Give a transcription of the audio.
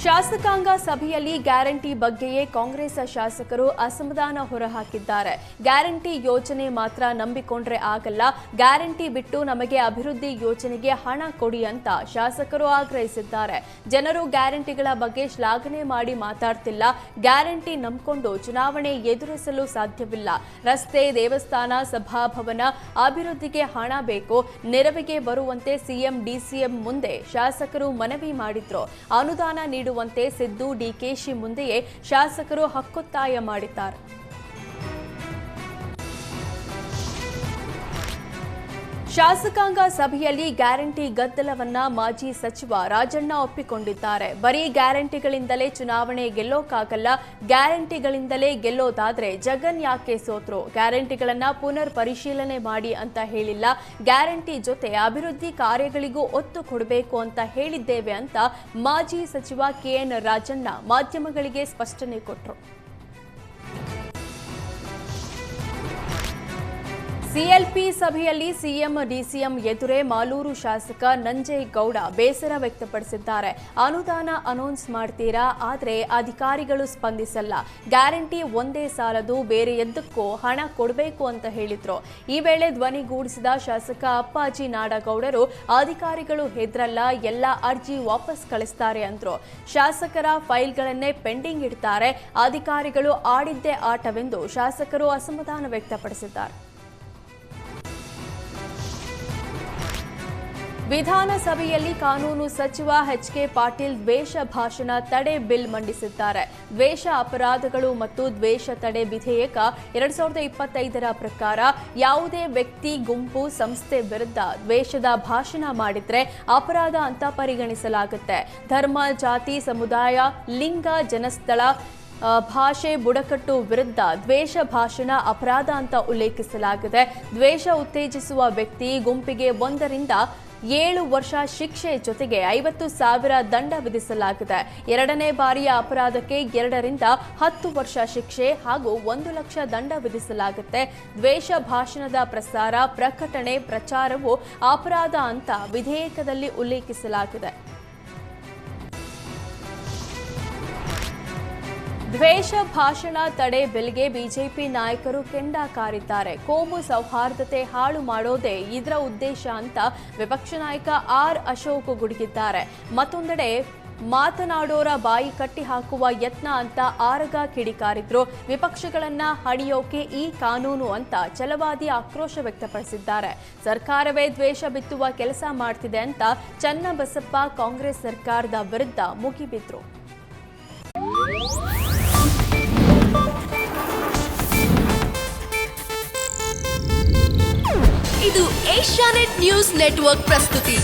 ಶಾಸಕಾಂಗ ಸಭೆಯಲ್ಲಿ ಗ್ಯಾರಂಟಿ ಬಗ್ಗೆಯೇ ಕಾಂಗ್ರೆಸ್ ಶಾಸಕರು ಅಸಮಾಧಾನ ಹೊರಹಾಕಿದ್ದಾರೆ. ಗ್ಯಾರಂಟಿ ಯೋಜನೆ ಮಾತ್ರ ನಂಬಿಕೊಂಡ್ರೆ ಆಗಲ್ಲ, ಗ್ಯಾರಂಟಿ ಬಿಟ್ಟು ನಮಗೆ ಅಭಿವೃದ್ಧಿ ಯೋಜನೆಗೆ ಹಣ ಕೊಡಿ ಅಂತ ಶಾಸಕರು ಆಗ್ರಹಿಸಿದ್ದಾರೆ. ಜನರು ಗ್ಯಾರಂಟಿಗಳ ಬಗ್ಗೆ ಶ್ಲಾಘನೆ ಮಾಡಿ ಮಾತಾಡ್ತಿಲ್ಲ. ಗ್ಯಾರಂಟಿ ನಂಬಿಕೊಂಡು ಚುನಾವಣೆ ಎದುರಿಸಲು ಸಾಧ್ಯವಿಲ್ಲ. ರಸ್ತೆ, ದೇವಸ್ಥಾನ, ಸಭಾಭವನ ಅಭಿವೃದ್ಧಿಗೆ ಹಣ ಬೇಕು. ನೆರವಿಗೆ ಬರುವಂತೆ ಸಿಎಂ, ಡಿಸಿಎಂ ಮುಂದೆ ಶಾಸಕರು ಮನವಿ ಮಾಡಿದ್ರು. ಅನುದಾನ ನೀಡುವಂತೆ ಸಿದ್ದು, ಡಿಕೆಶಿ ಮುಂದೆಯೇ ಶಾಸಕರು ಹಕ್ಕೊತ್ತಾಯ ಮಾಡಿದ್ದಾರೆ. ಶಾಸಕಾಂಗ ಸಭೆಯಲ್ಲಿ ಗ್ಯಾರಂಟಿ ಗದ್ದಲವನ್ನ ಮಾಜಿ ಸಚಿವ ರಾಜಣ್ಣ ಒಪ್ಪಿಕೊಂಡಿದ್ದಾರೆ. ಬರೀ ಗ್ಯಾರಂಟಿಗಳಿಂದಲೇ ಚುನಾವಣೆ ಗೆಲ್ಲೋಕ್ಕಾಗಲ್ಲ, ಗ್ಯಾರಂಟಿಗಳಿಂದಲೇ ಗೆಲ್ಲೋದಾದ್ರೆ ಜಗನ್ ಯಾಕೆ ಸೋತ್ರು? ಗ್ಯಾರಂಟಿಗಳನ್ನ ಪುನರ್ ಪರಿಶೀಲನೆ ಮಾಡಿ ಅಂತ ಹೇಳಿಲ್ಲ. ಗ್ಯಾರಂಟಿ ಜೊತೆ ಅಭಿವೃದ್ಧಿ ಕಾರ್ಯಗಳಿಗೂ ಒತ್ತು ಕೊಡಬೇಕು ಅಂತ ಹೇಳಿದ್ದೇವೆ ಅಂತ ಮಾಜಿ ಸಚಿವ ಕೆಎನ್ ರಾಜಣ್ಣ ಮಾಧ್ಯಮಗಳಿಗೆ ಸ್ಪಷ್ಟನೆ ಕೊಟ್ಟರು. ಸಿಎಲ್ಪಿ ಸಭೆಯಲ್ಲಿ ಸಿಎಂ, ಡಿಸಿಎಂ ಎದುರೇ ಮಾಲೂರು ಶಾಸಕ ನಂಜೇಗೌಡ ಬೇಸರ ವ್ಯಕ್ತಪಡಿಸಿದ್ದಾರೆ. ಅನುದಾನ ಅನೌನ್ಸ್ ಮಾಡ್ತೀರಾ, ಆದರೆ ಅಧಿಕಾರಿಗಳು ಸ್ಪಂದಿಸಲ್ಲ. ಗ್ಯಾರಂಟಿ ಒಂದೇ ಸಾಲದು, ಬೇರೆ ಎದ್ದಕ್ಕೂ ಹಣ ಕೊಡಬೇಕು ಅಂತ ಹೇಳಿದ್ರು. ಈ ವೇಳೆ ಧ್ವನಿಗೂಡಿಸಿದ ಶಾಸಕ ಅಪ್ಪಾಜಿ ನಾಡಗೌಡರು, ಅಧಿಕಾರಿಗಳು ಹೆದ್ರಲ್ಲ, ಎಲ್ಲ ಅರ್ಜಿ ವಾಪಸ್ ಕಳಿಸ್ತಾರೆ ಅಂದ್ರು. ಶಾಸಕರ ಫೈಲ್ಗಳನ್ನೇ ಪೆಂಡಿಂಗ್ ಇಡ್ತಾರೆ, ಅಧಿಕಾರಿಗಳು ಆಡಿದ್ದೇ ಆಟವೆಂದು ಶಾಸಕರು ಅಸಮಾಧಾನ ವ್ಯಕ್ತಪಡಿಸಿದ್ದಾರೆ. ವಿಧಾನಸಭೆಯಲ್ಲಿ ಕಾನೂನು ಸಚಿವ ಎಚ್.ಕೆ. ಪಾಟೀಲ್ ದ್ವೇಷ ಭಾಷಣ ತಡೆ ಬಿಲ್ ಮಂಡಿಸಿದ್ದಾರೆ. ದ್ವೇಷ ಅಪರಾಧಗಳು ಮತ್ತು ದ್ವೇಷ ತಡೆ ವಿಧೇಯಕ 2025ರ ಪ್ರಕಾರ ಯಾವುದೇ ವ್ಯಕ್ತಿ, ಗುಂಪು, ಸಂಸ್ಥೆ ವಿರುದ್ಧ ದ್ವೇಷದ ಭಾಷಣ ಮಾಡಿದ್ರೆ ಅಪರಾಧ ಅಂತ ಪರಿಗಣಿಸಲಾಗುತ್ತೆ. ಧರ್ಮ, ಜಾತಿ, ಸಮುದಾಯ, ಲಿಂಗ, ಜನಸ್ಥಳ, ಭಾಷೆ, ಬುಡಕಟ್ಟು ವಿರುದ್ಧ ದ್ವೇಷ ಭಾಷಣ ಅಪರಾಧ ಅಂತ ಉಲ್ಲೇಖಿಸಲಾಗಿದೆ. ದ್ವೇಷ ಉತ್ತೇಜಿಸುವ ವ್ಯಕ್ತಿ, ಗುಂಪಿಗೆ 1 ರಿಂದ 7 ವರ್ಷ ಶಿಕ್ಷೆ ಜೊತೆಗೆ 50,000 ದಂಡ ವಿಧಿಸಲಾಗಿದೆ. 2ನೇ ಬಾರಿಯ ಅಪರಾಧಕ್ಕೆ 2 ರಿಂದ 10 ವರ್ಷ ಶಿಕ್ಷೆ ಹಾಗೂ 1 ಲಕ್ಷ ದಂಡ ವಿಧಿಸಲಾಗುತ್ತೆ. ದ್ವೇಷ ಭಾಷಣದ ಪ್ರಸಾರ, ಪ್ರಕಟಣೆ, ಪ್ರಚಾರವು ಅಪರಾಧ ಅಂತ ವಿಧೇಯಕದಲ್ಲಿ ಉಲ್ಲೇಖಿಸಲಾಗಿದೆ. ದ್ವೇಷ ಭಾಷಣ ತಡೆ ಬಿಲ್ಗೆ ಬಿಜೆಪಿ ನಾಯಕರು ಕೆಂಡ ಕಾರಿದ್ದಾರೆ. ಕೋಮು ಸೌಹಾರ್ದತೆ ಹಾಳು ಮಾಡೋದೇ ಇದರ ಉದ್ದೇಶ ಅಂತ ವಿಪಕ್ಷ ನಾಯಕ ಆರ್ ಅಶೋಕ್ ಗುಡುಗಿದ್ದಾರೆ. ಮತ್ತೊಂದೆಡೆ ಮಾತನಾಡೋರ ಬಾಯಿ ಕಟ್ಟಿ ಹಾಕುವ ಯತ್ನ ಅಂತ ಆರಗ ಕಿಡಿಕಾರಿದ್ರು. ವಿಪಕ್ಷಗಳನ್ನ ಹಣಿಯೋಕೆ ಈ ಕಾನೂನು ಅಂತ ಛಲವಾದಿ ಆಕ್ರೋಶ ವ್ಯಕ್ತಪಡಿಸಿದ್ದಾರೆ. ಸರ್ಕಾರವೇ ದ್ವೇಷ ಬಿತ್ತುವ ಕೆಲಸ ಮಾಡ್ತಿದೆ ಅಂತ ಚನ್ನಬಸಪ್ಪ ಕಾಂಗ್ರೆಸ್ ಸರ್ಕಾರದ ವಿರುದ್ಧ ಮುಗಿಬಿದ್ರು. ಇದು ಏಷ್ಯಾನೆಟ್ ನ್ಯೂಸ್ ನೆಟ್ವರ್ಕ್ ಪ್ರಸ್ತುತಿ.